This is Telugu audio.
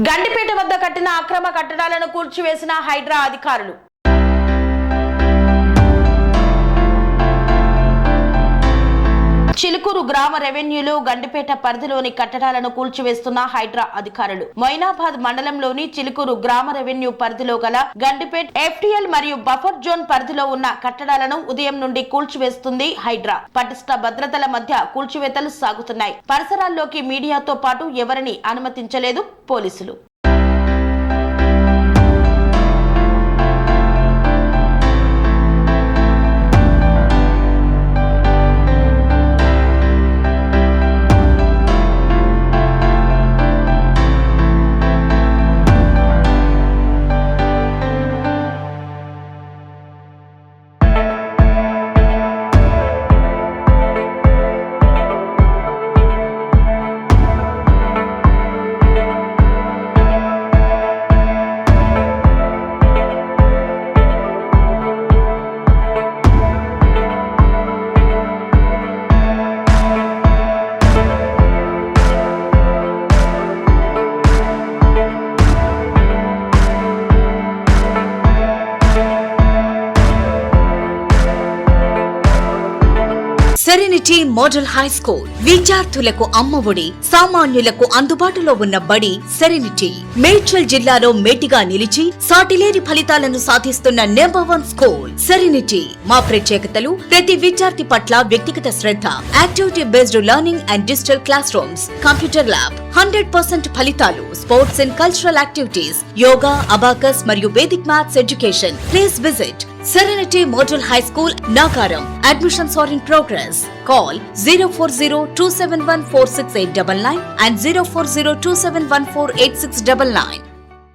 గండిపేట వద్ద కట్టిన అక్రమ కట్టడాలను కూల్చివేసిన హైడ్రా అధికారులు. చిలుకూరు గ్రామ రెవెన్యూలో గండిపేట పరిధిలోని కట్టడాలను కూల్చివేస్తున్న హైడ్రా అధికారులు. మొయినాబాద్ మండలంలోని చిలుకూరు గ్రామ రెవెన్యూ పరిధిలో గల గండిపేట్ ఎఫ్టీఎల్ మరియు బఫర్ జోన్ పరిధిలో ఉన్న కట్టడాలను ఉదయం నుండి కూల్చివేస్తుంది హైడ్రా. పటిష్ట భద్రతల మధ్య కూల్చివేతలు సాగుతున్నాయి. పరిసరాల్లోకి మీడియాతో పాటు ఎవరిని అనుమతించలేదు పోలీసులు. సెరెనిటీ మోడల్ హై స్కూల్ విద్యార్థులకు అమ్మఒడి, సామాన్యులకు అందుబాటులో ఉన్న బడి సెరెనిటీ. మేడ్చల్ జిల్లాలో మేటిగా నిలిచి సాటిలేని ఫలితాలను సాధిస్తున్న నంబర్ 1 స్కూల్ సెరెనిటీ. మా ప్రత్యేకతలు ప్రతి విద్యార్థి పట్ల వ్యక్తిగత శ్రద్ధ, activity based learning and digital classrooms, computer lab, 100% ఫలితాలు, sports and cultural activities, yoga, abacus మరియు Vedic maths education. Please visit Serenity Model High School, Nagaram. Admissions are in progress. Call 040-271-46899 and 040-271-48699.